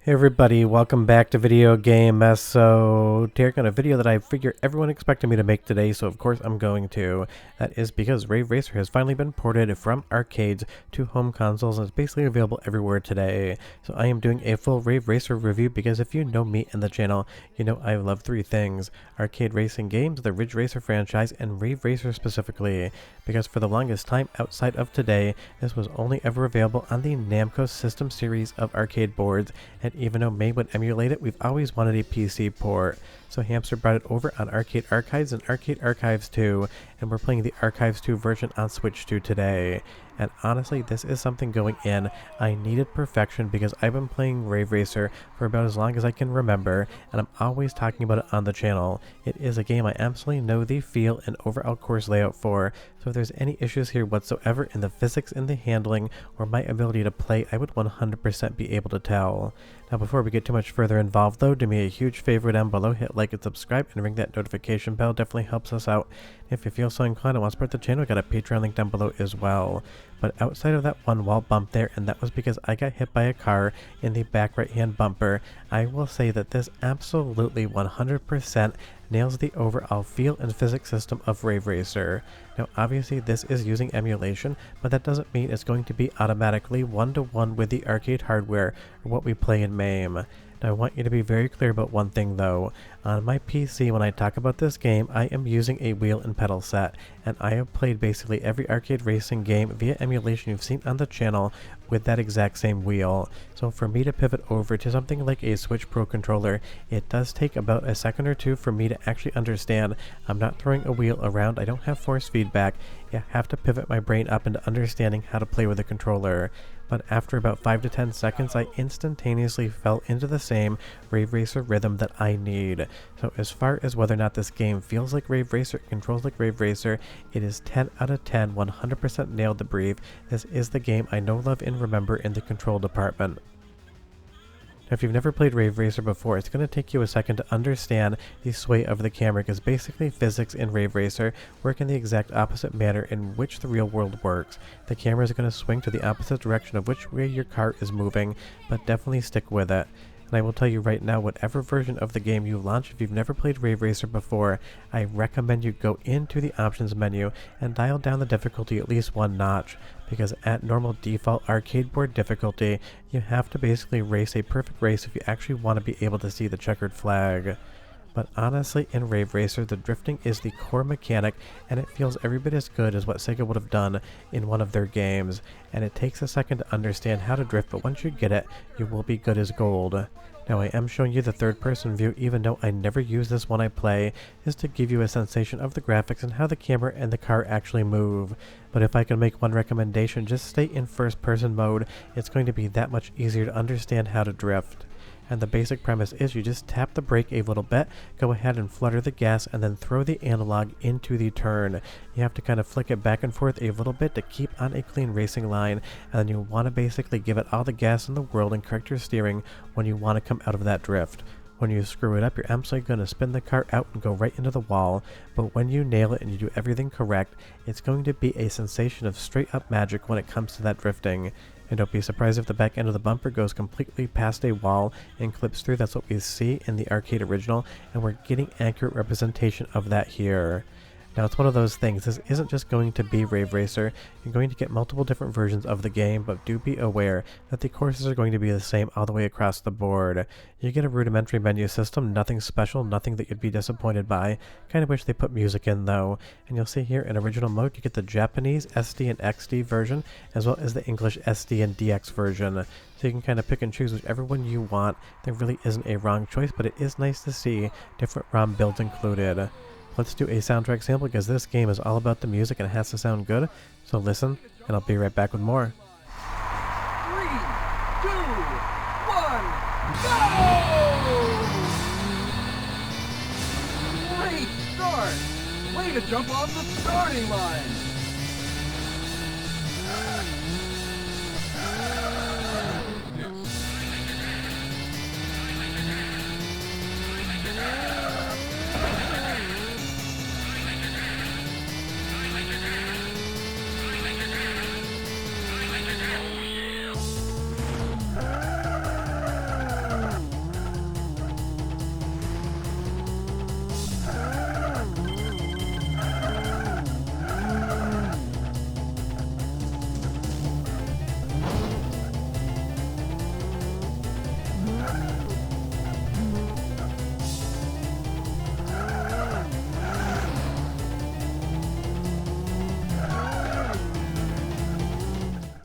Hey everybody, welcome back to Video Game Mess. So, taking a video that I figure everyone expected me to make today, so of course I'm going to. That is because Rave Racer has finally been ported from arcades to home consoles and it's basically available everywhere today. So I am doing a full Rave Racer review because if you know me and the channel, you know I love three things: arcade racing games, the Ridge Racer franchise, and Rave Racer specifically. Because for the longest time outside of today, this was only ever available on the Namco system series of arcade boards, and even though May would emulate it, we've always wanted a PC port. So Hamster brought it over on Arcade Archives and Arcade Archives 2, and we're playing the Archives 2 version on Switch 2 today. And honestly, this is something going in. I needed perfection because I've been playing Rave Racer for about as long as I can remember, and I'm always talking about it on the channel. It is a game I absolutely know the feel and overall course layout for, so if there's any issues here whatsoever in the physics, in the handling, or my ability to play, I would 100% be able to tell. Now before we get too much further involved though, do me a huge favor down below, hit like and subscribe, and ring that notification bell, definitely helps us out. If you feel so inclined and want to support the channel, we got a Patreon link down below as well. But outside of that one wall bump there, and that was because I got hit by a car in the back right hand bumper, I will say that this absolutely 100% nails the overall feel and physics system of Rave Racer. Now obviously this is using emulation, but that doesn't mean it's going to be automatically one-to-one with the arcade hardware or what we play in MAME. Now I want you to be very clear about one thing though. On my PC, when I talk about this game, I am using a wheel and pedal set, and I have played basically every arcade racing game via emulation you've seen on the channel with that exact same wheel. So for me to pivot over to something like a Switch Pro controller, it does take about a second or two for me to actually understand I'm not throwing a wheel around, I don't have force feedback, I have to pivot my brain up into understanding how to play with a controller. But after about 5 to 10 seconds, I instantaneously fell into the same Rave Racer rhythm that I need. So as far as whether or not this game feels like Rave Racer, controls like Rave Racer, it is 10 out of 10, 100% nailed the brief. This is the game I know, love, and remember in the control department. Now, if you've never played Rave Racer before, it's going to take you a second to understand the sway of the camera, because basically physics in Rave Racer work in the exact opposite manner in which the real world works. The camera is going to swing to the opposite direction of which way your car is moving, but definitely stick with it. And I will tell you right now, whatever version of the game you launch, if you've never played Rave Racer before, I recommend you go into the options menu and dial down the difficulty at least one notch, because at normal default arcade board difficulty, you have to basically race a perfect race if you actually want to be able to see the checkered flag. But honestly, in Rave Racer, the drifting is the core mechanic, and it feels every bit as good as what Sega would have done in one of their games. And it takes a second to understand how to drift, but once you get it, you will be good as gold. Now I am showing you the third-person view, even though I never use this when I play, just to give you a sensation of the graphics and how the camera and the car actually move. But if I can make one recommendation, just stay in first-person mode. It's going to be that much easier to understand how to drift. And the basic premise is you just tap the brake a little bit, go ahead and flutter the gas, and then throw the analog into the turn. You have to kind of flick it back and forth a little bit to keep on a clean racing line, and then you want to basically give it all the gas in the world and correct your steering when you want to come out of that drift. When you screw it up, you're absolutely going to spin the car out and go right into the wall, but when you nail it and you do everything correct, it's going to be a sensation of straight up magic when it comes to that drifting. And don't be surprised if the back end of the bumper goes completely past a wall and clips through. That's what we see in the arcade original, and we're getting accurate representation of that here. Now it's one of those things, this isn't just going to be Rave Racer, you're going to get multiple different versions of the game, but do be aware that the courses are going to be the same all the way across the board. You get a rudimentary menu system, nothing special, nothing that you'd be disappointed by. Kind of wish they put music in though. And you'll see here in original mode you get the Japanese SD and XD version, as well as the English SD and DX version. So you can kind of pick and choose whichever one you want. There really isn't a wrong choice, but it is nice to see different ROM builds included. Let's do a soundtrack sample because this game is all about the music and it has to sound good. So listen, and I'll be right back with more. 3, 2, 1, go! Great start! Way to jump off the starting line!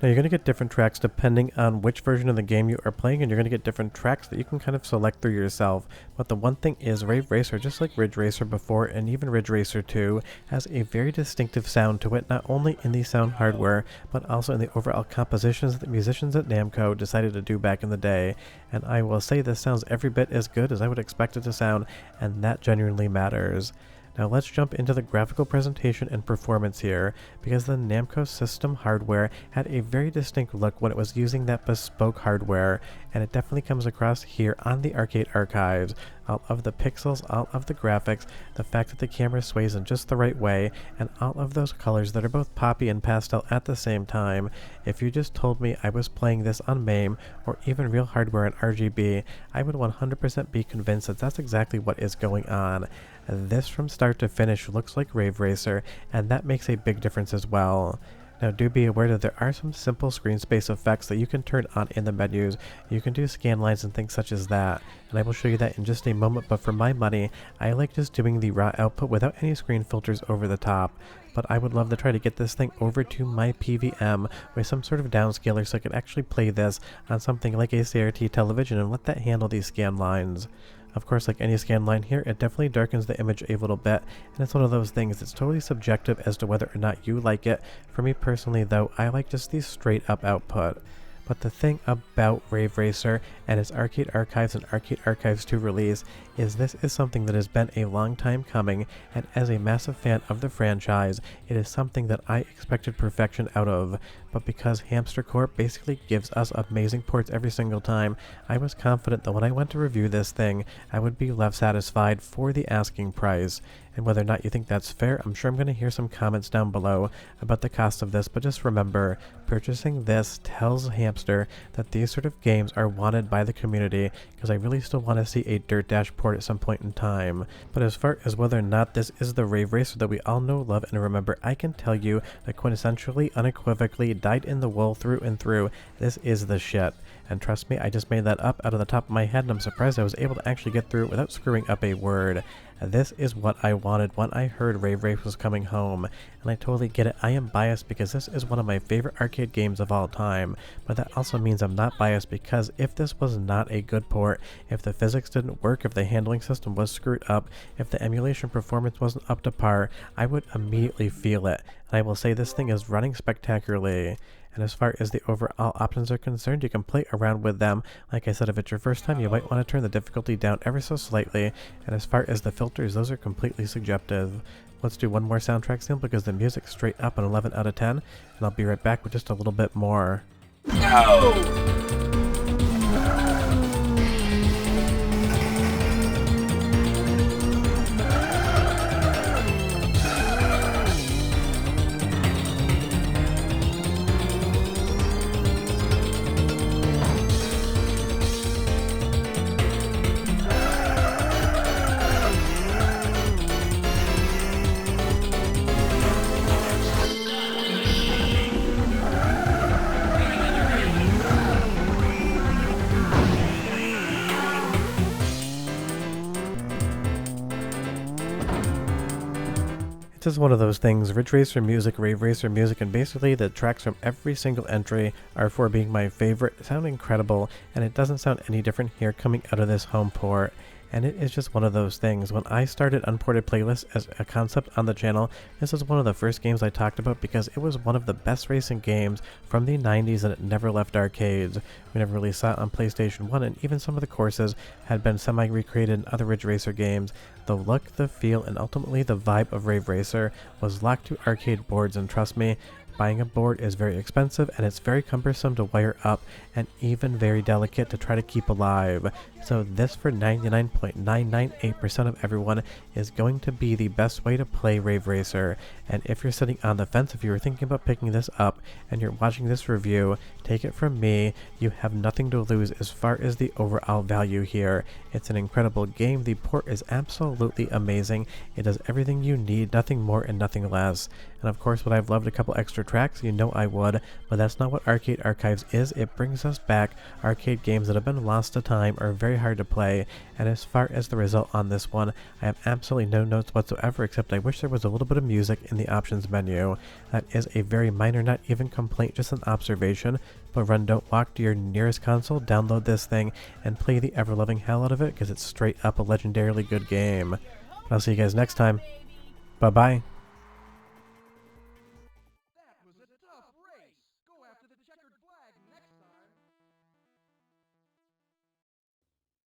Now you're going to get different tracks depending on which version of the game you are playing, and you're going to get different tracks that you can kind of select through yourself. But the one thing is, Rave Racer, just like Ridge Racer before and even Ridge Racer 2, has a very distinctive sound to it, not only in the sound hardware, but also in the overall compositions that the musicians at Namco decided to do back in the day. And I will say this sounds every bit as good as I would expect it to sound, and that genuinely matters. Now let's jump into the graphical presentation and performance here, because the Namco system hardware had a very distinct look when it was using that bespoke hardware, and it definitely comes across here on the Arcade Archives. All of the pixels, all of the graphics, the fact that the camera sways in just the right way, and all of those colors that are both poppy and pastel at the same time. If you just told me I was playing this on MAME, or even real hardware in RGB, I would 100% be convinced that that's exactly what is going on. This from start to finish looks like Rave Racer, and that makes a big difference as well. Now do be aware that there are some simple screen space effects that you can turn on in the menus. You can do scan lines and things such as that, and I will show you that in just a moment, but for my money, I like just doing the raw output without any screen filters over the top. But I would love to try to get this thing over to my PVM with some sort of downscaler so I can actually play this on something like a CRT television and let that handle these scan lines. Of course, like any scan line here, it definitely darkens the image a little bit, and it's one of those things that's totally subjective as to whether or not you like it. For me personally though, I like just the straight up output. But the thing about Rave Racer and its Arcade Archives and Arcade Archives 2 release is this is something that has been a long time coming, and as a massive fan of the franchise, it is something that I expected perfection out of. But because Hamster Corp basically gives us amazing ports every single time, I was confident that when I went to review this thing, I would be left satisfied for the asking price. And whether or not you think that's fair, I'm sure I'm going to hear some comments down below about the cost of this, but just remember, purchasing this tells Hamster that these sort of games are wanted by the community, because I really still want to see a Dirt Dash port at some point in time. But as far as whether or not this is the Rave Racer that we all know, love, and remember, I can tell you that quintessentially, unequivocally, dyed in the wool through and through, this is the shit. And trust me, I just made that up out of the top of my head, and I'm surprised I was able to actually get through it without screwing up a word. This is what I wanted when I heard Rave Race was coming home, and I totally get it. I am biased because this is one of my favorite arcade games of all time, but that also means I'm not biased because if this was not a good port, if the physics didn't work, if the handling system was screwed up, if the emulation performance wasn't up to par, I would immediately feel it, and I will say this thing is running spectacularly. And as far as the overall options are concerned, you can play around with them. Like I said, if it's your first time, you might want to turn the difficulty down ever so slightly. And as far as the filters, those are completely subjective. Let's do one more soundtrack sample because the music's straight up an 11 out of 10. And I'll be right back with just a little bit more. No! It's just one of those things. Ridge Racer music, Rave Racer music, and basically the tracks from every single entry are for being my favorite. Sound incredible, and it doesn't sound any different here coming out of this home port. And it is just one of those things. When I started Unported Playlists as a concept on the channel, this is one of the first games I talked about because it was one of the best racing games from the 90s and it never left arcades. We never really saw it on PlayStation 1, and even some of the courses had been semi-recreated in other Ridge Racer games. The look, the feel, and ultimately the vibe of Rave Racer was locked to arcade boards, and trust me, buying a board is very expensive and it's very cumbersome to wire up and even very delicate to try to keep alive. So this for 99.998% of everyone is going to be the best way to play Rave Racer. And if you're sitting on the fence, if you were thinking about picking this up and you're watching this review, take it from me, you have nothing to lose as far as the overall value here. It's an incredible game. The port is absolutely amazing. It does everything you need, nothing more and nothing less. And of course, would I have loved a couple extra tracks? You know I would, but that's not what Arcade Archives is. It brings us back arcade games that have been lost to time or very hard to play, and as far as the result on this one, I have absolutely no notes whatsoever, except I wish there was a little bit of music in the options menu. That is a very minor, not even complaint, just an observation. But run, don't walk to your nearest console, download this thing, and play the ever-loving hell out of it, because it's straight up a legendarily good game. I'll see you guys next time. Bye-bye.